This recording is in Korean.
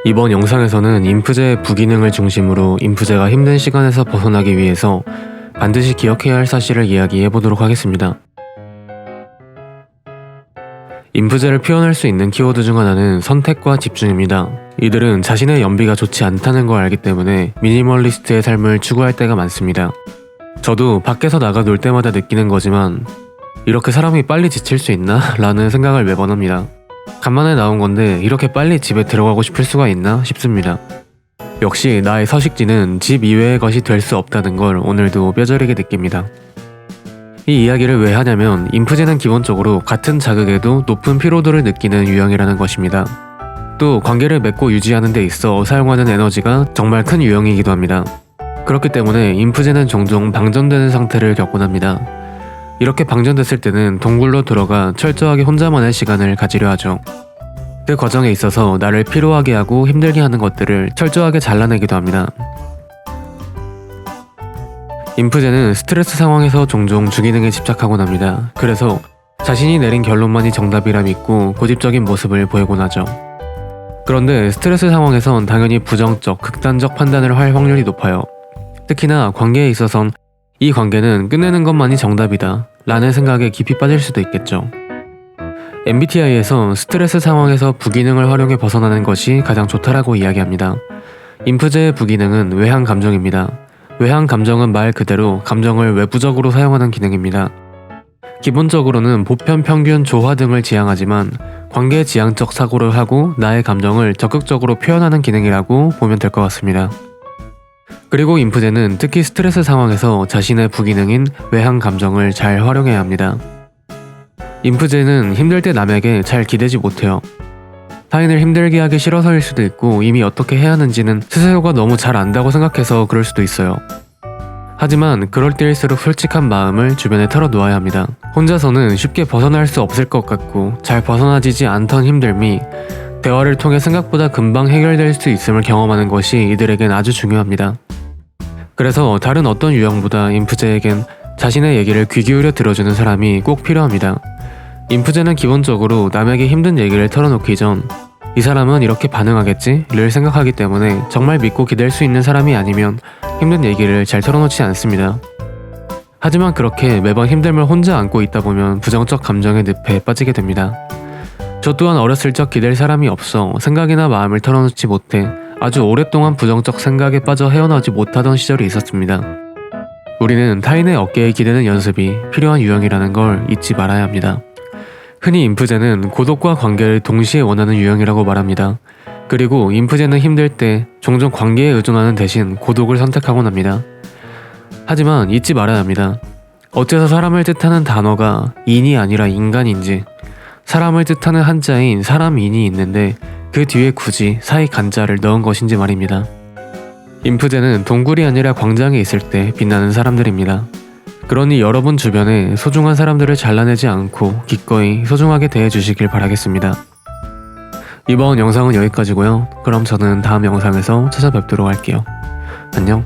이번 영상에서는 인프제의 부기능을 중심으로 인프제가 힘든 시간에서 벗어나기 위해서 반드시 기억해야 할 사실을 이야기해 보도록 하겠습니다. 인프제를 표현할 수 있는 키워드 중 하나는 선택과 집중입니다. 이들은 자신의 연비가 좋지 않다는 걸 알기 때문에 미니멀리스트의 삶을 추구할 때가 많습니다. 저도 밖에서 나가 놀 때마다 느끼는 거지만 이렇게 사람이 빨리 지칠 수 있나? 라는 생각을 매번 합니다. 간만에 나온 건데 이렇게 빨리 집에 들어가고 싶을 수가 있나 싶습니다. 역시 나의 서식지는 집 이외의 것이 될 수 없다는 걸 오늘도 뼈저리게 느낍니다. 이 이야기를 왜 하냐면 인프제는 기본적으로 같은 자극에도 높은 피로도를 느끼는 유형이라는 것입니다. 또 관계를 맺고 유지하는 데 있어 사용하는 에너지가 정말 큰 유형이기도 합니다. 그렇기 때문에 인프제는 종종 방전되는 상태를 겪곤 합니다. 이렇게 방전됐을 때는 동굴로 들어가 철저하게 혼자만의 시간을 가지려 하죠. 그 과정에 있어서 나를 피로하게 하고 힘들게 하는 것들을 철저하게 잘라내기도 합니다. 인프제는 스트레스 상황에서 종종 주기능에 집착하곤 합니다. 그래서 자신이 내린 결론만이 정답이라 믿고 고집적인 모습을 보이곤 하죠. 그런데 스트레스 상황에선 당연히 부정적, 극단적 판단을 할 확률이 높아요. 특히나 관계에 있어선 이 관계는 끝내는 것만이 정답이다 라는 생각에 깊이 빠질 수도 있겠죠. MBTI에선 스트레스 상황에서 부기능을 활용해 벗어나는 것이 가장 좋다라고 이야기합니다. 인프제의 부기능은 외향 감정입니다. 외향 감정은 말 그대로 감정을 외부적으로 사용하는 기능입니다. 기본적으로는 보편, 평균, 조화 등을 지향하지만 관계 지향적 사고를 하고 나의 감정을 적극적으로 표현하는 기능이라고 보면 될 것 같습니다. 그리고 인프제는 특히 스트레스 상황에서 자신의 부기능인 외향 감정을 잘 활용해야 합니다. 인프제는 힘들 때 남에게 잘 기대지 못해요. 타인을 힘들게 하기 싫어서일 수도 있고 이미 어떻게 해야 하는지는 스스로가 너무 잘 안다고 생각해서 그럴 수도 있어요. 하지만 그럴 때일수록 솔직한 마음을 주변에 털어놓아야 합니다. 혼자서는 쉽게 벗어날 수 없을 것 같고 잘 벗어나지지 않던 힘듦이 대화를 통해 생각보다 금방 해결될 수 있음을 경험하는 것이 이들에겐 아주 중요합니다. 그래서 다른 어떤 유형보다 인프제에겐 자신의 얘기를 귀 기울여 들어주는 사람이 꼭 필요합니다. 인프제는 기본적으로 남에게 힘든 얘기를 털어놓기 전 이 사람은 이렇게 반응하겠지를 생각하기 때문에 정말 믿고 기댈 수 있는 사람이 아니면 힘든 얘기를 잘 털어놓지 않습니다. 하지만 그렇게 매번 힘듦을 혼자 안고 있다 보면 부정적 감정의 늪에 빠지게 됩니다. 저 또한 어렸을 적 기댈 사람이 없어 생각이나 마음을 털어놓지 못해 아주 오랫동안 부정적 생각에 빠져 헤어나오지 못하던 시절이 있었습니다. 우리는 타인의 어깨에 기대는 연습이 필요한 유형이라는 걸 잊지 말아야 합니다. 흔히 인프제는 고독과 관계를 동시에 원하는 유형이라고 말합니다. 그리고 인프제는 힘들 때 종종 관계에 의존하는 대신 고독을 선택하곤 합니다. 하지만 잊지 말아야 합니다. 어째서 사람을 뜻하는 단어가 인이 아니라 인간인지, 사람을 뜻하는 한자인 사람인이 있는데 그 뒤에 굳이 사이 간자를 넣은 것인지 말입니다. 인프제는 동굴이 아니라 광장에 있을 때 빛나는 사람들입니다. 그러니 여러분 주변에 소중한 사람들을 잘라내지 않고 기꺼이 소중하게 대해주시길 바라겠습니다. 이번 영상은 여기까지고요. 그럼 저는 다음 영상에서 찾아뵙도록 할게요. 안녕.